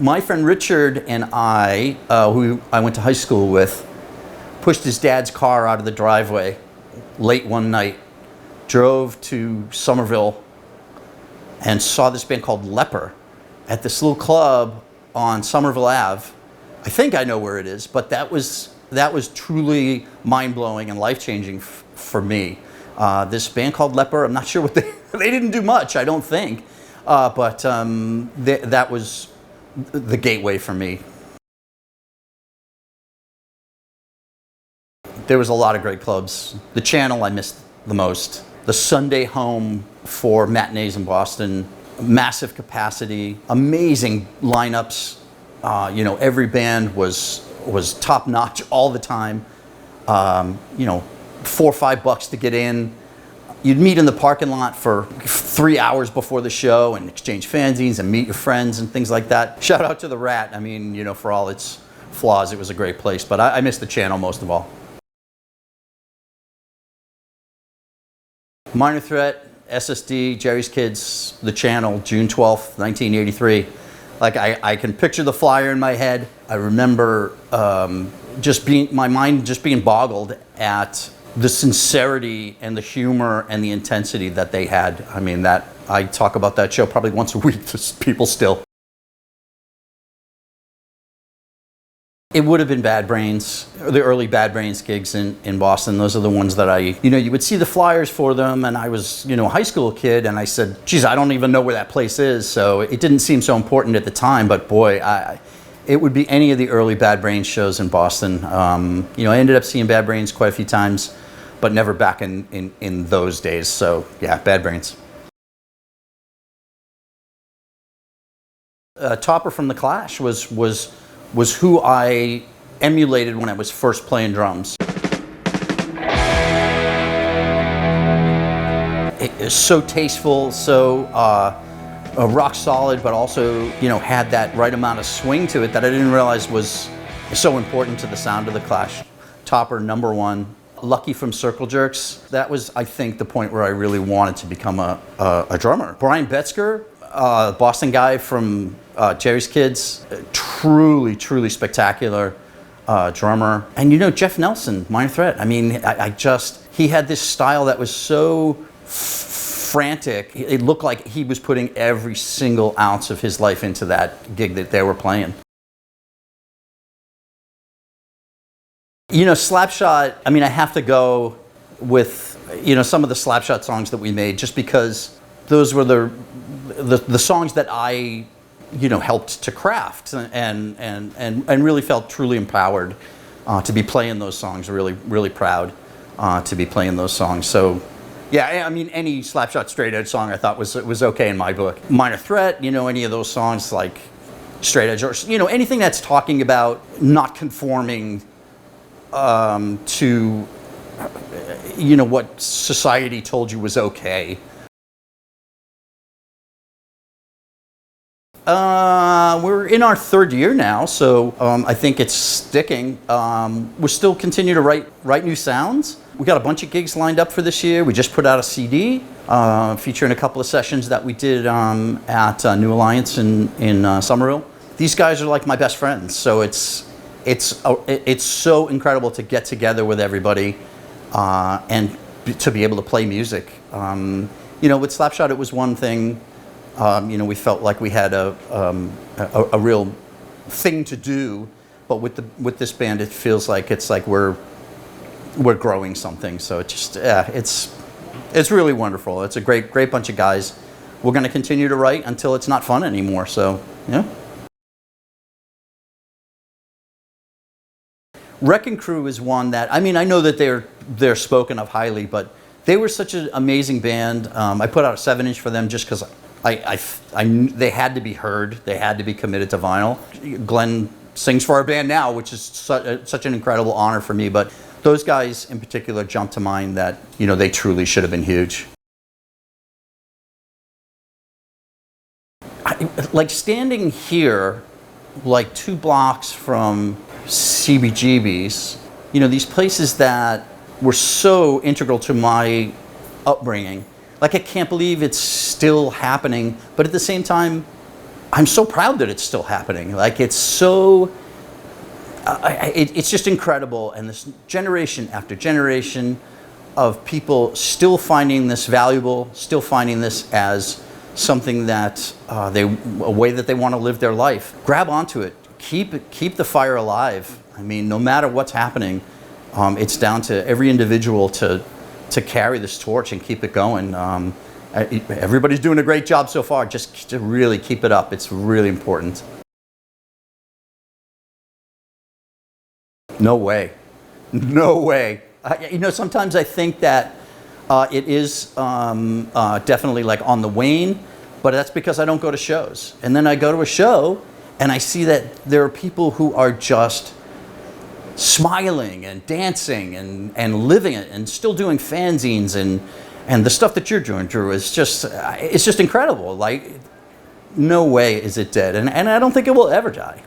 My friend Richard and I, who I went to high school with, pushed his dad's car out of the driveway late one night, drove to Somerville, and saw this band called Leper at this little club on Somerville Ave. I think I know where it is, but that was truly mind-blowing and life-changing for me. This band called Leper, I'm not sure what they didn't do much, I don't think, but that was the gateway for me. There was a lot of great clubs. The Channel I missed the most. The Sunday Home for matinees in Boston, massive capacity, amazing lineups. Every band was top notch all the time. $4 or $5 to get in. You'd meet in the parking lot for 3 hours before the show and exchange fanzines and meet your friends and things like that. Shout out to the Rat. I mean, for all its flaws, it was a great place, but I miss the Channel most of all. Minor Threat, SSD, Jerry's Kids, The Channel, June 12th, 1983. Like, I can picture the flyer in my head. I remember my mind just being boggled at the sincerity and the humor and the intensity that they had. I mean, I talk about that show probably once a week to people still. It would have been Bad Brains, the early Bad Brains gigs in Boston. Those are the ones that you would see the flyers for them, and I was, a high school kid, and I said, geez, I don't even know where that place is, so it didn't seem so important at the time, but boy, it would be any of the early Bad Brains shows in Boston. I ended up seeing Bad Brains quite a few times, but never back in those days, so yeah, Bad Brains. Topper from The Clash was who I emulated when I was first playing drums. It is so tasteful, so rock solid, but also had that right amount of swing to it that I didn't realize was so important to the sound of The Clash. Topper, #1. Lucky from Circle Jerks. That was, I think, the point where I really wanted to become a drummer. Brian Betzger, Boston guy from Jerry's Kids, truly spectacular drummer. And Jeff Nelson, Minor Threat. I mean, he had this style that was so frantic. It looked like he was putting every single ounce of his life into that gig that they were playing. Slapshot, I mean, I have to go with, some of the Slapshot songs that we made, just because those were the songs that I helped to craft and really felt truly empowered to be playing those songs. Really proud to be playing those songs. So yeah, I mean, any Slapshot straight edge song I thought was okay in my book. Minor Threat, any of those songs like straight edge, or anything that's talking about not conforming to what society told you was okay. We're in our third year now, so I think it's sticking. We're still continue to write new sounds. We got a bunch of gigs lined up for this year. We just put out a CD featuring a couple of sessions that we did at New Alliance in Somerville. These guys are like my best friends, so it's so incredible to get together with everybody and to be able to play music. With Slapshot, it was one thing. We felt like we had a real thing to do, but with this band, it feels like we're growing something. So it's really wonderful. It's a great bunch of guys. We're going to continue to write until it's not fun anymore. So yeah. Wrecking Crew is one that, I mean, I know that they're spoken of highly, but they were such an amazing band. I put out a 7-inch for them just because they had to be heard. They had to be committed to vinyl. Glenn sings for our band now, which is such an incredible honor for me. But those guys in particular jump to mind that, they truly should have been huge. Like standing here, like 2 blocks from CBGB's, these places that were so integral to my upbringing. Like, I can't believe it's still happening, but at the same time, I'm so proud that it's still happening. Like, it's so, it's just incredible. And this generation after generation of people still finding this valuable, still finding this as something that a way that they want to live their life. Grab onto it. Keep the fire alive. I mean, no matter what's happening, it's down to every individual to carry this torch and keep it going. Everybody's doing a great job so far. Just to really keep it up. It's really important. No way. No way. Sometimes I think that it is definitely like on the wane, but that's because I don't go to shows. And then I go to a show and I see that there are people who are just smiling and dancing and living it and still doing fanzines and the stuff that you're doing, Drew, is it's just incredible. Like, no way is it dead. And I don't think it will ever die.